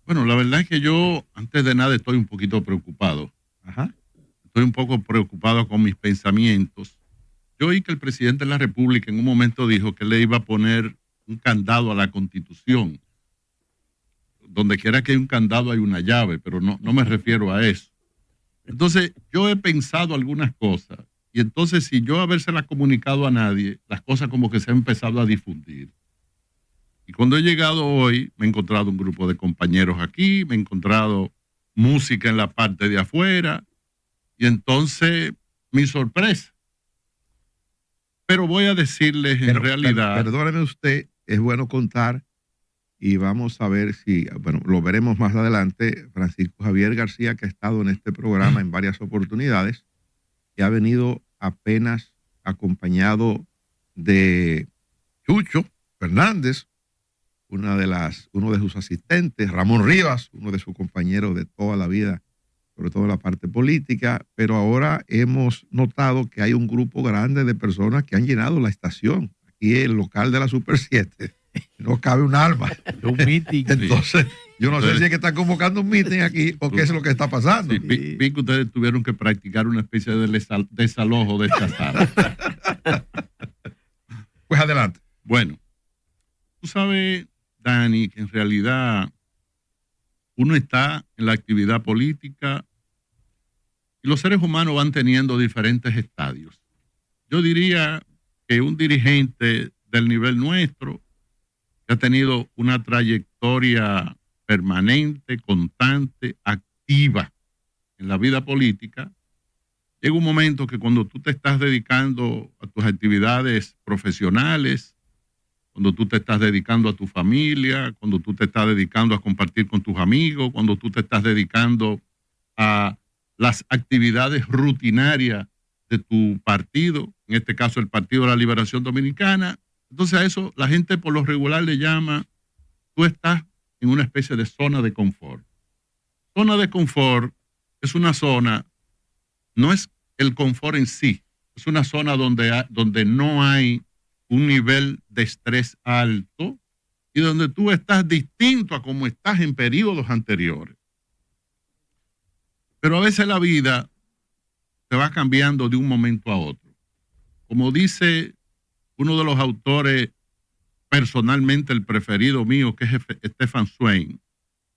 Bueno, la verdad es que yo, antes de nada, estoy un poquito preocupado. Ajá. Estoy un poco preocupado con mis pensamientos. Yo oí que el presidente de la República en un momento dijo que le iba a poner un candado a la Constitución. Donde quiera que hay un candado hay una llave, pero no me refiero a eso. Entonces, yo he pensado algunas cosas y entonces si yo habérselas comunicado a nadie, las cosas como que se han empezado a difundir. Y cuando he llegado hoy, me he encontrado un grupo de compañeros aquí, me he encontrado música en la parte de afuera, y entonces mi sorpresa. Pero voy a decirles en realidad. Perdóneme usted, es bueno contar y vamos a ver si, bueno, lo veremos más adelante. Francisco Javier García, que ha estado en este programa en varias oportunidades, y ha venido apenas acompañado de Chucho Fernández, uno de sus asistentes, Ramón Rivas, uno de sus compañeros de toda la vida, sobre todo en la parte política, pero ahora hemos notado que hay un grupo grande de personas que han llenado la estación, aquí el local de la Super 7, no cabe un alma. Un meeting. Entonces, yo no sé si es que están convocando un meeting aquí o qué es lo que está pasando. Sí, vi que ustedes tuvieron que practicar una especie de desalojo de esta sala. Pues adelante. Bueno, tú sabes, Dani, que en realidad uno está en la actividad política y los seres humanos van teniendo diferentes estadios. Yo diría que un dirigente del nivel nuestro, que ha tenido una trayectoria permanente, constante, activa en la vida política, llega un momento que cuando tú te estás dedicando a tus actividades profesionales, cuando tú te estás dedicando a tu familia, cuando tú te estás dedicando a compartir con tus amigos, cuando tú te estás dedicando a las actividades rutinarias de tu partido, en este caso el Partido de la Liberación Dominicana, entonces a eso la gente por lo regular le llama, tú estás en una especie de zona de confort. Zona de confort es una zona, no es el confort en sí, es una zona donde no hay un nivel de estrés alto y donde tú estás distinto a como estás en periodos anteriores. Pero a veces la vida se va cambiando de un momento a otro. Como dice uno de los autores, personalmente el preferido mío, que es Stefan Zweig,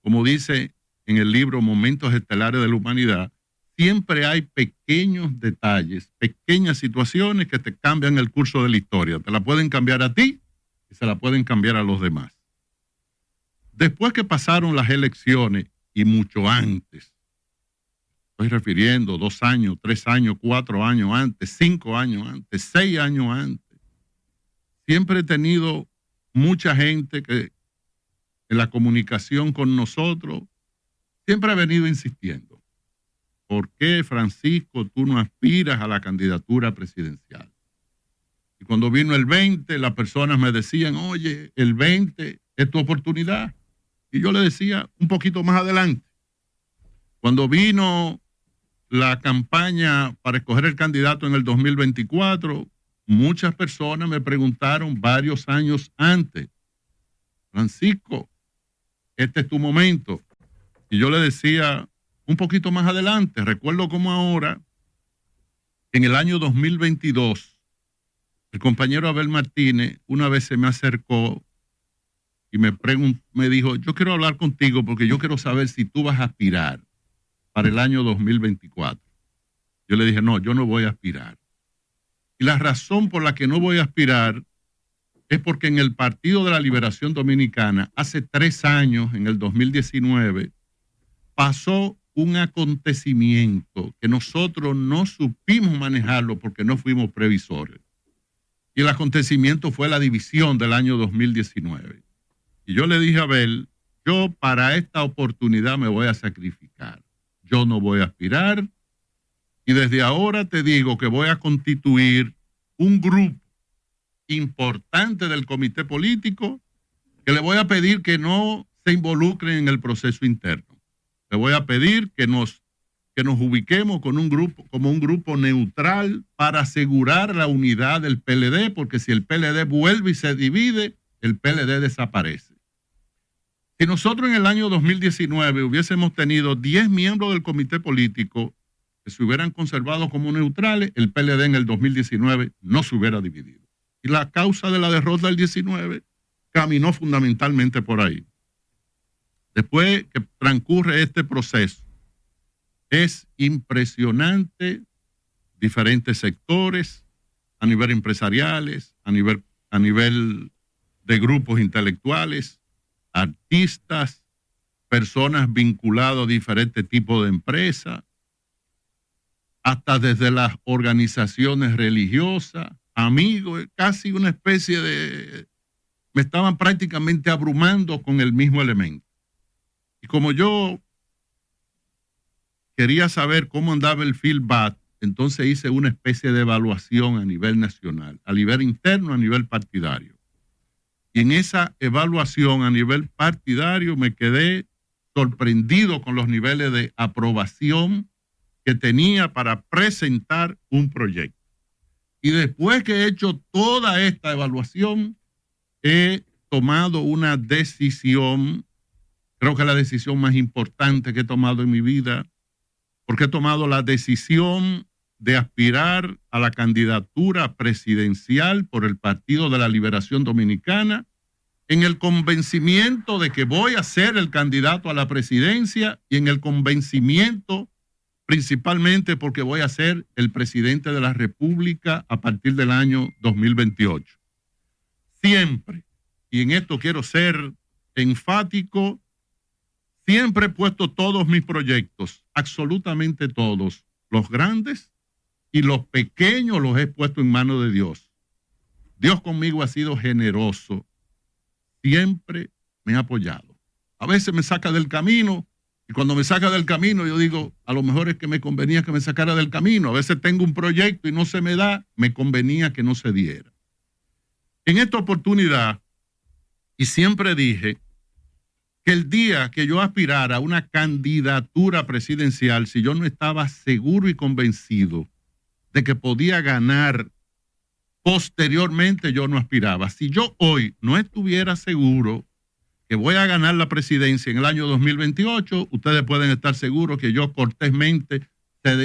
como dice en el libro Momentos Estelares de la Humanidad, siempre hay pequeños detalles, pequeñas situaciones que te cambian el curso de la historia. Te la pueden cambiar a ti y se la pueden cambiar a los demás. Después que pasaron las elecciones y mucho antes, estoy refiriendo 2 años, 3 años, 4 años antes, 5 años antes, 6 años antes, siempre he tenido mucha gente que en la comunicación con nosotros siempre ha venido insistiendo. ¿Por qué, Francisco, tú no aspiras a la candidatura presidencial? Y cuando vino el 20, las personas me decían, oye, el 20 es tu oportunidad. Y yo le decía, un poquito más adelante. Cuando vino la campaña para escoger el candidato en el 2024, muchas personas me preguntaron varios años antes, Francisco, este es tu momento. Y yo le decía, un poquito más adelante, recuerdo como ahora, en el año 2022, el compañero Abel Martínez una vez se me acercó y me dijo, yo quiero hablar contigo porque yo quiero saber si tú vas a aspirar para el año 2024. Yo le dije, no, yo no voy a aspirar. Y la razón por la que no voy a aspirar es porque en el Partido de la Liberación Dominicana, hace 3 años, en el 2019, pasó un acontecimiento que nosotros no supimos manejarlo porque no fuimos previsores. Y el acontecimiento fue la división del año 2019. Y yo le dije a Abel, yo para esta oportunidad me voy a sacrificar. Yo no voy a aspirar. Y desde ahora te digo que voy a constituir un grupo importante del comité político que le voy a pedir que no se involucren en el proceso interno. Le voy a pedir que nos ubiquemos con un grupo, como un grupo neutral para asegurar la unidad del PLD, porque si el PLD vuelve y se divide, el PLD desaparece. Si nosotros en el año 2019 hubiésemos tenido 10 miembros del comité político que se hubieran conservado como neutrales, el PLD en el 2019 no se hubiera dividido. Y la causa de la derrota del 19 caminó fundamentalmente por ahí. Después que transcurre este proceso, es impresionante diferentes sectores, a nivel empresariales, a nivel de grupos intelectuales, artistas, personas vinculadas a diferentes tipos de empresas, hasta desde las organizaciones religiosas, amigos, casi una especie de... Me estaban prácticamente abrumando con el mismo elemento. Y como yo quería saber cómo andaba el feedback, entonces hice una especie de evaluación a nivel nacional, a nivel interno, a nivel partidario. Y en esa evaluación a nivel partidario me quedé sorprendido con los niveles de aprobación que tenía para presentar un proyecto. Y después que he hecho toda esta evaluación, he tomado una decisión, creo que la decisión más importante que he tomado en mi vida, porque he tomado la decisión de aspirar a la candidatura presidencial por el Partido de la Liberación Dominicana, en el convencimiento de que voy a ser el candidato a la presidencia y en el convencimiento principalmente porque voy a ser el presidente de la República a partir del año 2028. Siempre, y en esto quiero ser enfático, siempre he puesto todos mis proyectos, absolutamente todos, los grandes y los pequeños los he puesto en manos de Dios. Dios conmigo ha sido generoso, siempre me ha apoyado. A veces me saca del camino y cuando me saca del camino yo digo, a lo mejor es que me convenía que me sacara del camino. A veces tengo un proyecto y no se me da, me convenía que no se diera. En esta oportunidad, y siempre dije que el día que yo aspirara a una candidatura presidencial, si yo no estaba seguro y convencido de que podía ganar posteriormente, yo no aspiraba. Si yo hoy no estuviera seguro que voy a ganar la presidencia en el año 2028, ustedes pueden estar seguros que yo cortésmente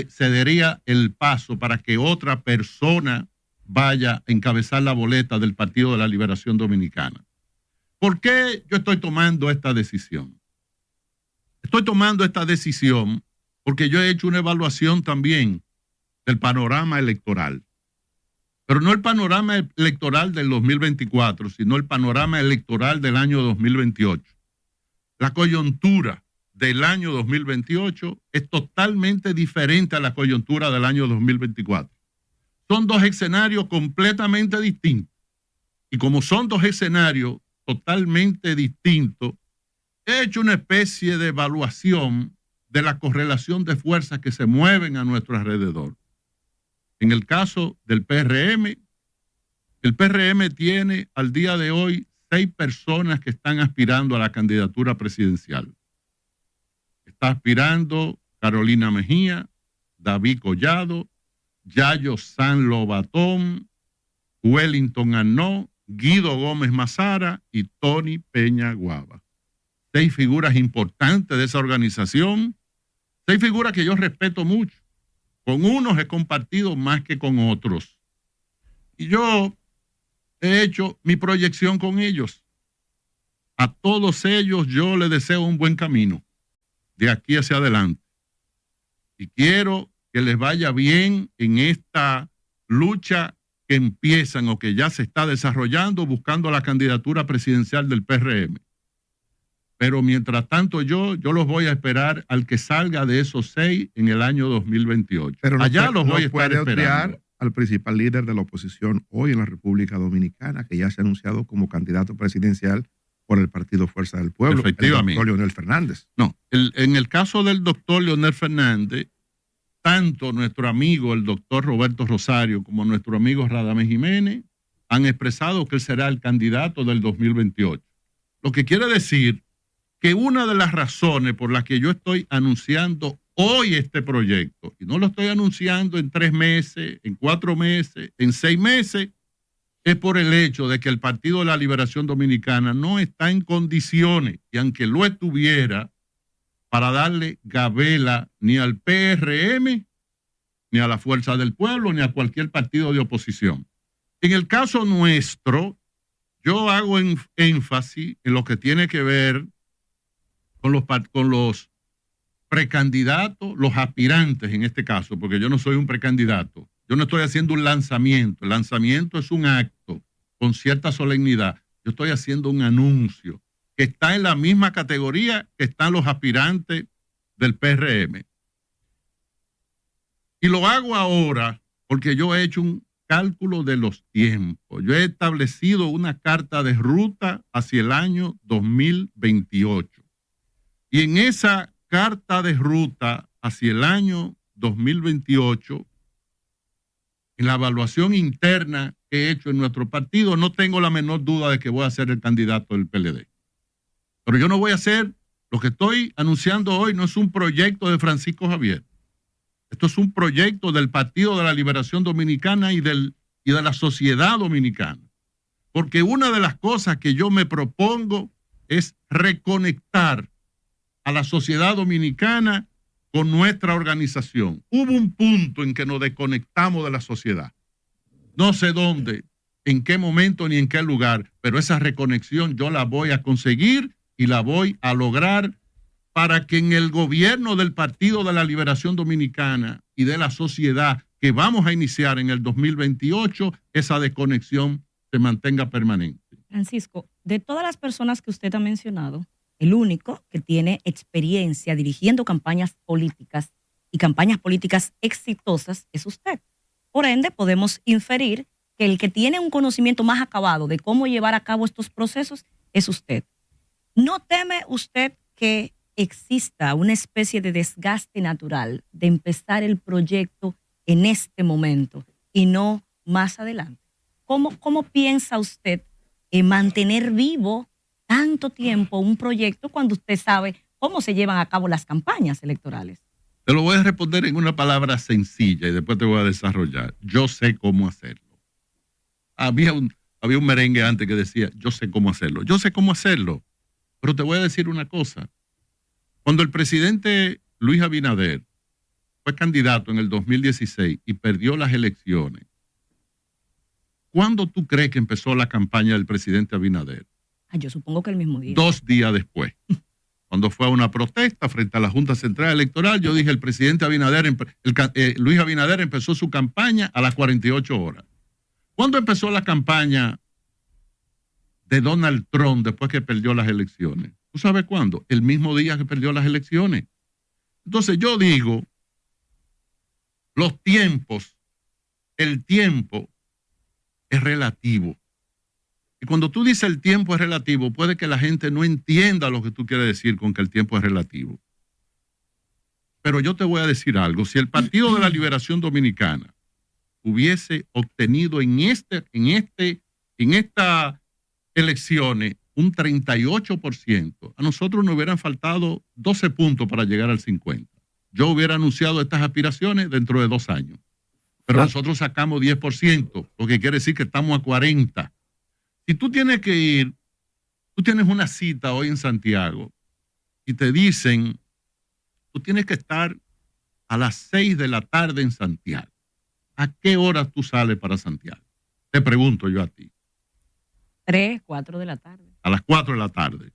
cedería el paso para que otra persona vaya a encabezar la boleta del Partido de la Liberación Dominicana. ¿Por qué yo estoy tomando esta decisión? Estoy tomando esta decisión porque yo he hecho una evaluación también del panorama electoral. Pero no el panorama electoral del 2024, sino el panorama electoral del año 2028. La coyuntura del año 2028 es totalmente diferente a la coyuntura del año 2024. Son dos escenarios completamente distintos. Y como son dos escenarios totalmente distintos, he hecho una especie de evaluación de la correlación de fuerzas que se mueven a nuestro alrededor. En el caso del PRM, el PRM tiene al día de hoy 6 personas que están aspirando a la candidatura presidencial. Está aspirando Carolina Mejía, David Collado, Yayo San Lobatón, Wellington Arnaud, Guido Gómez Mazara y Tony Peña Guava. 6 figuras importantes de esa organización, 6 figuras que yo respeto mucho. Con unos he compartido más que con otros. Y yo he hecho mi proyección con ellos. A todos ellos yo les deseo un buen camino de aquí hacia adelante. Y quiero que les vaya bien en esta lucha que empiezan o que ya se está desarrollando buscando la candidatura presidencial del PRM. Pero mientras tanto yo los voy a esperar al que salga de esos 6 en el año 2028. Pero allá los voy a estar esperando. Al principal líder de la oposición hoy en la República Dominicana, que ya se ha anunciado como candidato presidencial por el Partido Fuerza del Pueblo, efectivamente, el doctor Leonel Fernández. No, en el caso del doctor Leonel Fernández, tanto nuestro amigo el doctor Roberto Rosario como nuestro amigo Radamés Jiménez han expresado que él será el candidato del 2028. Lo que quiere decir que una de las razones por las que yo estoy anunciando hoy este proyecto, y no lo estoy anunciando en 3 meses, en 4 meses, en 6 meses, es por el hecho de que el Partido de la Liberación Dominicana no está en condiciones, y aunque lo estuviera, para darle gabela ni al PRM, ni a la Fuerza del Pueblo, ni a cualquier partido de oposición. En el caso nuestro, yo hago énfasis en lo que tiene que ver con los precandidatos, los aspirantes en este caso, porque yo no soy un precandidato. Yo no estoy haciendo un lanzamiento. El lanzamiento es un acto con cierta solemnidad. Yo estoy haciendo un anuncio que está en la misma categoría que están los aspirantes del PRM. Y lo hago ahora porque yo he hecho un cálculo de los tiempos. Yo he establecido una carta de ruta hacia el año 2028. Y en esa carta de ruta hacia el año 2028, en la evaluación interna que he hecho en nuestro partido, no tengo la menor duda de que voy a ser el candidato del PLD. Pero yo no voy a hacer, lo que estoy anunciando hoy no es un proyecto de Francisco Javier. Esto es un proyecto del Partido de la Liberación Dominicana y de la sociedad dominicana. Porque una de las cosas que yo me propongo es reconectar a la sociedad dominicana con nuestra organización. Hubo un punto en que nos desconectamos de la sociedad. No sé dónde, en qué momento ni en qué lugar, pero esa reconexión yo la voy a conseguir y la voy a lograr para que en el gobierno del Partido de la Liberación Dominicana y de la sociedad que vamos a iniciar en el 2028, esa desconexión se mantenga permanente. Francisco, de todas las personas que usted ha mencionado, el único que tiene experiencia dirigiendo campañas políticas y campañas políticas exitosas es usted. Por ende, podemos inferir que el que tiene un conocimiento más acabado de cómo llevar a cabo estos procesos es usted. ¿No teme usted que exista una especie de desgaste natural de empezar el proyecto en este momento y no más adelante? ¿Cómo piensa usted mantener vivo tanto tiempo un proyecto cuando usted sabe cómo se llevan a cabo las campañas electorales? Te lo voy a responder en una palabra sencilla y después te voy a desarrollar. Yo sé cómo hacerlo. Había un merengue antes que decía, yo sé cómo hacerlo. Yo sé cómo hacerlo, pero te voy a decir una cosa. Cuando el presidente Luis Abinader fue candidato en el 2016 y perdió las elecciones, ¿cuándo tú crees que empezó la campaña del presidente Abinader? Yo supongo que el mismo día. 2 días después. Cuando fue a una protesta frente a la Junta Central Electoral, yo dije, el presidente Abinader, Luis Abinader empezó su campaña a las 48 horas. ¿Cuándo empezó la campaña de Donald Trump después que perdió las elecciones? ¿Tú sabes cuándo? El mismo día que perdió las elecciones. Entonces yo digo, los tiempos, el tiempo es relativo. Y cuando tú dices el tiempo es relativo, puede que la gente no entienda lo que tú quieres decir con que el tiempo es relativo. Pero yo te voy a decir algo. Si el Partido de la Liberación Dominicana hubiese obtenido en estas elecciones un 38%, a nosotros nos hubieran faltado 12 puntos para llegar al 50%. Yo hubiera anunciado estas aspiraciones dentro de 2 años. Pero nosotros sacamos 10%, lo que quiere decir que estamos a 40%. Si tú tienes que ir, tú tienes una cita hoy en Santiago y te dicen, tú tienes que estar a las 6 de la tarde en Santiago. ¿A qué hora tú sales para Santiago? Te pregunto yo a ti. 3, 4 de la tarde. A las 4 de la tarde.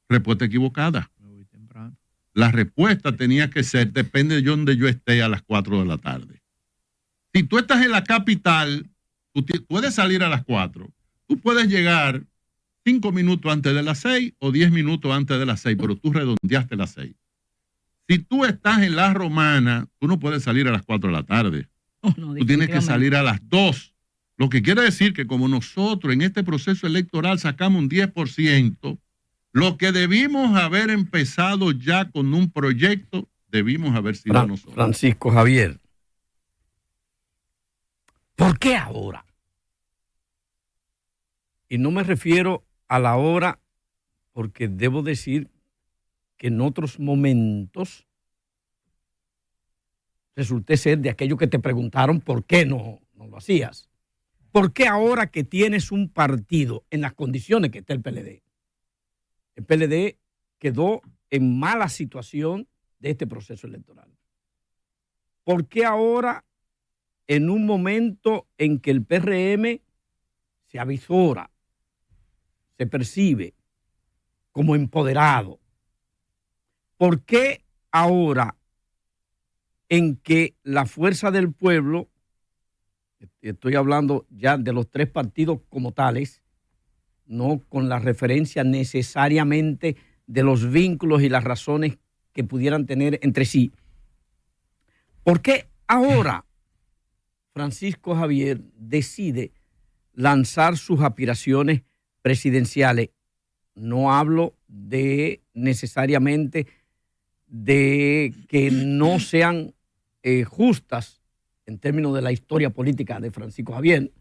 Respuesta equivocada. Me voy temprano. La respuesta tenía que ser, depende de donde yo esté a las 4 de la tarde. Si tú estás en la capital, tú puedes salir a las 4. Tú puedes llegar 5 minutos antes de las 6 o 10 minutos antes de las 6, pero tú redondeaste las 6. Si tú estás en La Romana, tú no puedes salir a las 4 de la tarde. No, tú tienes que salir a las 2. Lo que quiere decir que como nosotros en este proceso electoral sacamos un 10%, lo que debimos haber empezado ya con un proyecto, debimos haber sido nosotros. Francisco Javier, ¿por qué ahora? Y no me refiero a la hora, porque debo decir que en otros momentos resulté ser de aquello que te preguntaron por qué no lo hacías. ¿Por qué ahora que tienes un partido en las condiciones que está el PLD? El PLD quedó en mala situación de este proceso electoral. ¿Por qué ahora, en un momento en que el PRM se avisora, se percibe como empoderado, por qué ahora en que la fuerza del pueblo, estoy hablando ya de los tres partidos como tales, no con la referencia necesariamente de los vínculos y las razones que pudieran tener entre sí, por qué ahora Francisco Javier decide lanzar sus aspiraciones presidenciales? No hablo de necesariamente de que no sean justas en términos de la historia política de Francisco Javier.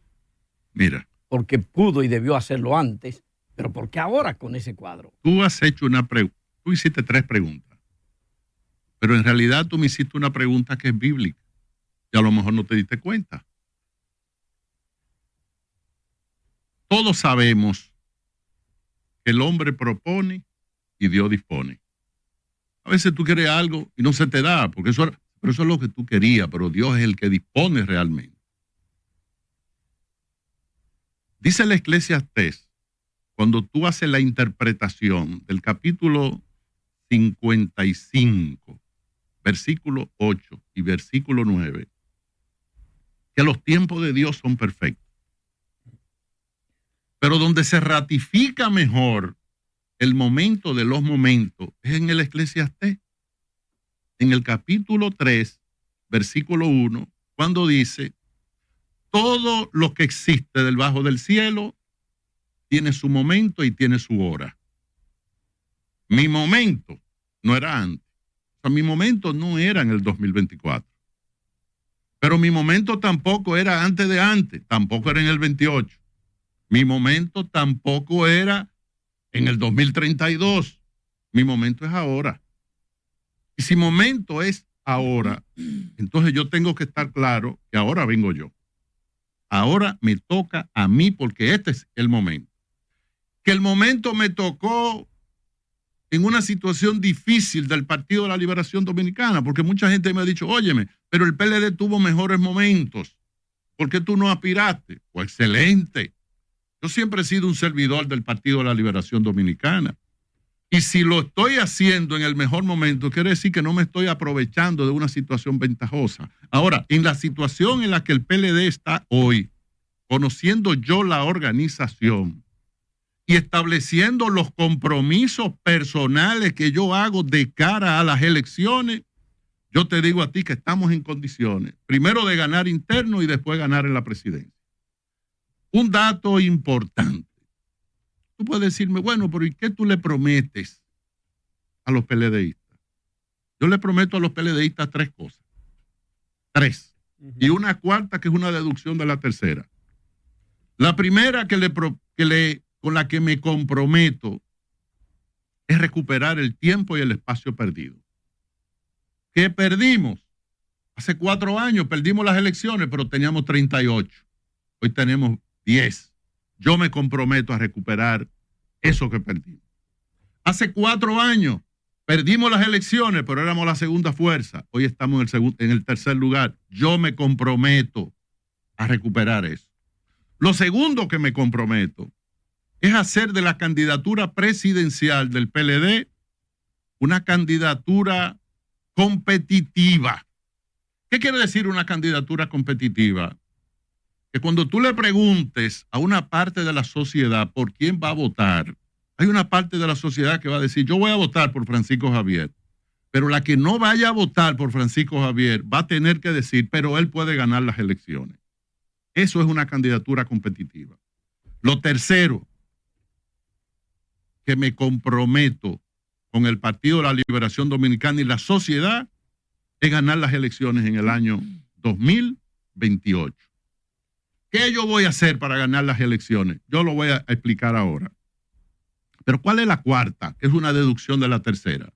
Mira, porque pudo y debió hacerlo antes, pero ¿por qué ahora con ese cuadro? Tú has hecho una pregunta, tú hiciste 3 preguntas, pero en realidad tú me hiciste una pregunta que es bíblica y a lo mejor no te diste cuenta. Todos sabemos que el hombre propone y Dios dispone. A veces tú quieres algo y no se te da, porque eso es lo que tú querías, pero Dios es el que dispone realmente. Dice la Eclesiastés, cuando tú haces la interpretación del capítulo 55, versículo 8 y versículo 9, que los tiempos de Dios son perfectos. Pero donde se ratifica mejor el momento de los momentos es en el Eclesiastés, en el capítulo 3, versículo 1, cuando dice, todo lo que existe debajo del cielo tiene su momento y tiene su hora. Mi momento no era antes. O sea, mi momento no era en el 2024. Pero mi momento tampoco era antes de antes, tampoco era en el 28. Mi momento tampoco era en el 2032. Mi momento es ahora. Y si momento es ahora, entonces yo tengo que estar claro que ahora vengo yo. Ahora me toca a mí porque este es el momento. Que el momento me tocó en una situación difícil del Partido de la Liberación Dominicana, porque mucha gente me ha dicho, óyeme, pero el PLD tuvo mejores momentos. ¿Por qué tú no aspiraste? Pues excelente. Yo siempre he sido un servidor del Partido de la Liberación Dominicana. Y si lo estoy haciendo en el mejor momento, quiere decir que no me estoy aprovechando de una situación ventajosa. Ahora, en la situación en la que el PLD está hoy, conociendo yo la organización y estableciendo los compromisos personales que yo hago de cara a las elecciones, yo te digo a ti que estamos en condiciones, primero de ganar interno y después ganar en la presidencia. Un dato importante. Tú puedes decirme, bueno, pero ¿y qué tú le prometes a los PLDistas? Yo le prometo a los PLDistas 3 cosas. 3. Y una cuarta que es una deducción de la tercera. La primera con la que me comprometo es recuperar el tiempo y el espacio perdido. ¿Qué perdimos? Hace 4 años perdimos las elecciones, pero teníamos 38. Hoy tenemos 10. Yo me comprometo a recuperar eso que perdimos. Hace 4 años perdimos las elecciones, pero éramos la segunda fuerza. Hoy estamos en el tercer lugar. Yo me comprometo a recuperar eso. Lo segundo que me comprometo es hacer de la candidatura presidencial del PLD una candidatura competitiva. ¿Qué quiere decir una candidatura competitiva? Que cuando tú le preguntes a una parte de la sociedad por quién va a votar, hay una parte de la sociedad que va a decir, yo voy a votar por Francisco Javier, pero la que no vaya a votar por Francisco Javier va a tener que decir, pero él puede ganar las elecciones. Eso es una candidatura competitiva. Lo tercero, que me comprometo con el Partido de la Liberación Dominicana y la sociedad, es ganar las elecciones en el año 2028. ¿Qué yo voy a hacer para ganar las elecciones? Yo lo voy a explicar ahora. Pero ¿cuál es la cuarta? Es una deducción de la tercera.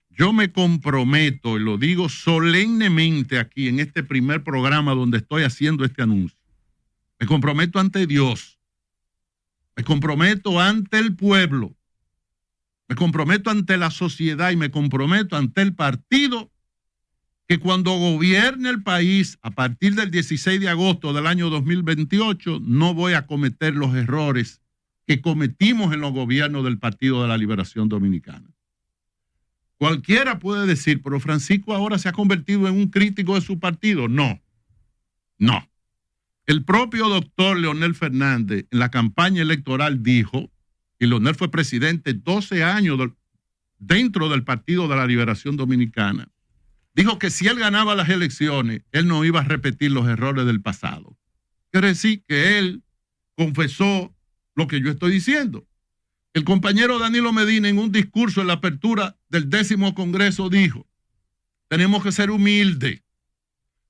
Yo me comprometo, y lo digo solemnemente aquí en este primer programa donde estoy haciendo este anuncio, Me comprometo ante Dios. Me comprometo ante el pueblo. Me comprometo ante la sociedad y me comprometo ante el partido que cuando gobierne el país a partir del 16 de agosto del año 2028 no voy a cometer los errores que cometimos en los gobiernos del Partido de la Liberación Dominicana. Cualquiera puede decir, pero Francisco ahora se ha convertido en un crítico de su partido. No. El propio doctor Leonel Fernández en la campaña electoral dijo, y Leonel fue presidente 12 años dentro del Partido de la Liberación Dominicana, dijo que si él ganaba las elecciones, él no iba a repetir los errores del pasado. Quiere decir que él confesó lo que yo estoy diciendo. El compañero Danilo Medina en un discurso en la apertura del 10º Congreso dijo, tenemos que ser humildes,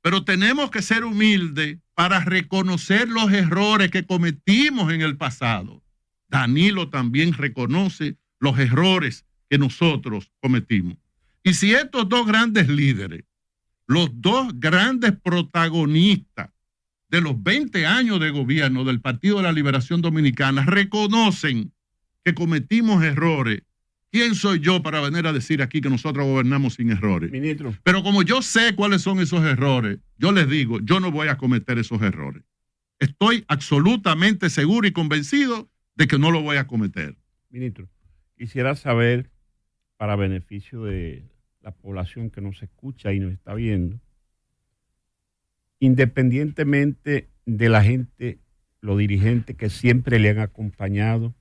pero tenemos que ser humildes para reconocer los errores que cometimos en el pasado. Danilo también reconoce los errores que nosotros cometimos. Y si estos dos grandes líderes, los dos grandes protagonistas de los 20 años de gobierno del Partido de la Liberación Dominicana, reconocen que cometimos errores, ¿quién soy yo para venir a decir aquí que nosotros gobernamos sin errores? Ministro. Pero como yo sé cuáles son esos errores, yo les digo, yo no voy a cometer esos errores. Estoy absolutamente seguro y convencido de que no lo voy a cometer. Ministro, quisiera saber, para beneficio de la población que nos escucha y nos está viendo, independientemente de la gente, los dirigentes que siempre le han acompañado,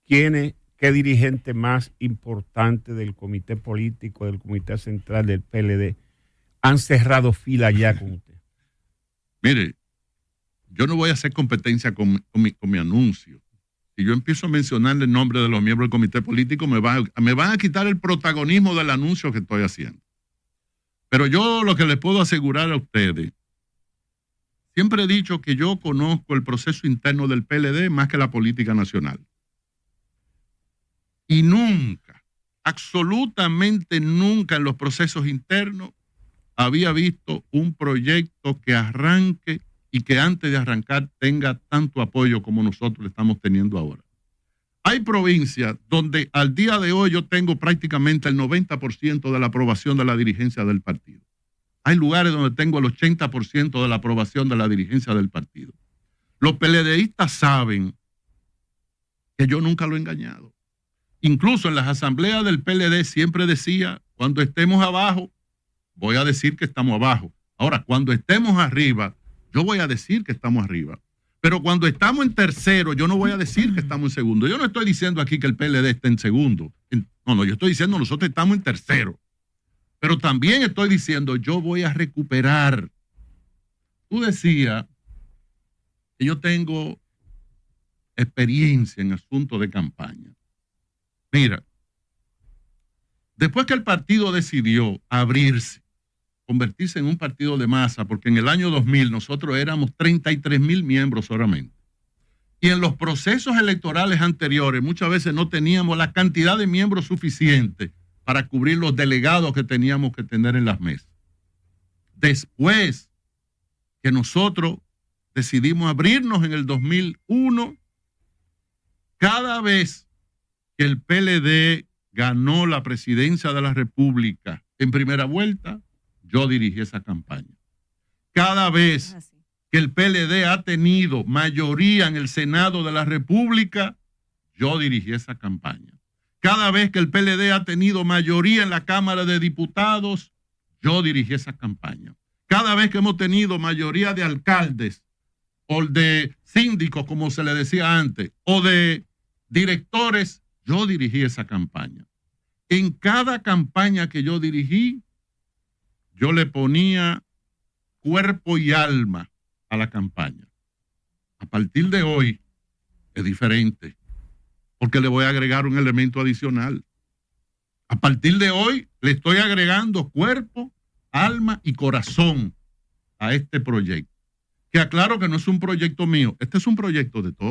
¿qué dirigente más importante del comité político, del comité central del PLD, han cerrado fila ya con usted? Mire, yo no voy a hacer competencia con mi anuncio. Si yo empiezo a mencionarle el nombre de los miembros del comité político, me van a quitar el protagonismo del anuncio que estoy haciendo. Pero yo lo que les puedo asegurar a ustedes, siempre he dicho que yo conozco el proceso interno del PLD más que la política nacional. Y nunca, absolutamente nunca en los procesos internos había visto un proyecto que arranque y que antes de arrancar tenga tanto apoyo como nosotros le estamos teniendo ahora. Hay provincias donde al día de hoy yo tengo prácticamente el 90% de la aprobación de la dirigencia del partido. Hay lugares donde tengo el 80% de la aprobación de la dirigencia del partido. Los PLDistas saben que yo nunca lo he engañado. Incluso en las asambleas del PLD siempre decía, cuando estemos abajo, voy a decir que estamos abajo. Ahora, cuando estemos arriba, yo voy a decir que estamos arriba. Pero cuando estamos en tercero, yo no voy a decir que estamos en segundo. Yo no estoy diciendo aquí que el PLD esté en segundo. No, yo estoy diciendo nosotros estamos en tercero. Pero también estoy diciendo yo voy a recuperar. Tú decías que yo tengo experiencia en asuntos de campaña. Mira, después que el partido decidió abrirse, convertirse en un partido de masa, porque en el año 2000 nosotros éramos 33,000 miembros solamente. Y en los procesos electorales anteriores muchas veces no teníamos la cantidad de miembros suficiente para cubrir los delegados que teníamos que tener en las mesas. Después que nosotros decidimos abrirnos en el 2001, cada vez que el PLD ganó la presidencia de la República en primera vuelta, yo dirigí esa campaña. Cada vez que el PLD ha tenido mayoría en el Senado de la República, yo dirigí esa campaña. Cada vez que el PLD ha tenido mayoría en la Cámara de Diputados, yo dirigí esa campaña. Cada vez que hemos tenido mayoría de alcaldes o de síndicos, como se le decía antes, o de directores, yo dirigí esa campaña. En cada campaña que yo dirigí, yo le ponía cuerpo y alma a la campaña. A partir de hoy es diferente, porque le voy a agregar un elemento adicional. A partir de hoy le estoy agregando cuerpo, alma y corazón a este proyecto. Que aclaro que no es un proyecto mío, este es un proyecto de todos.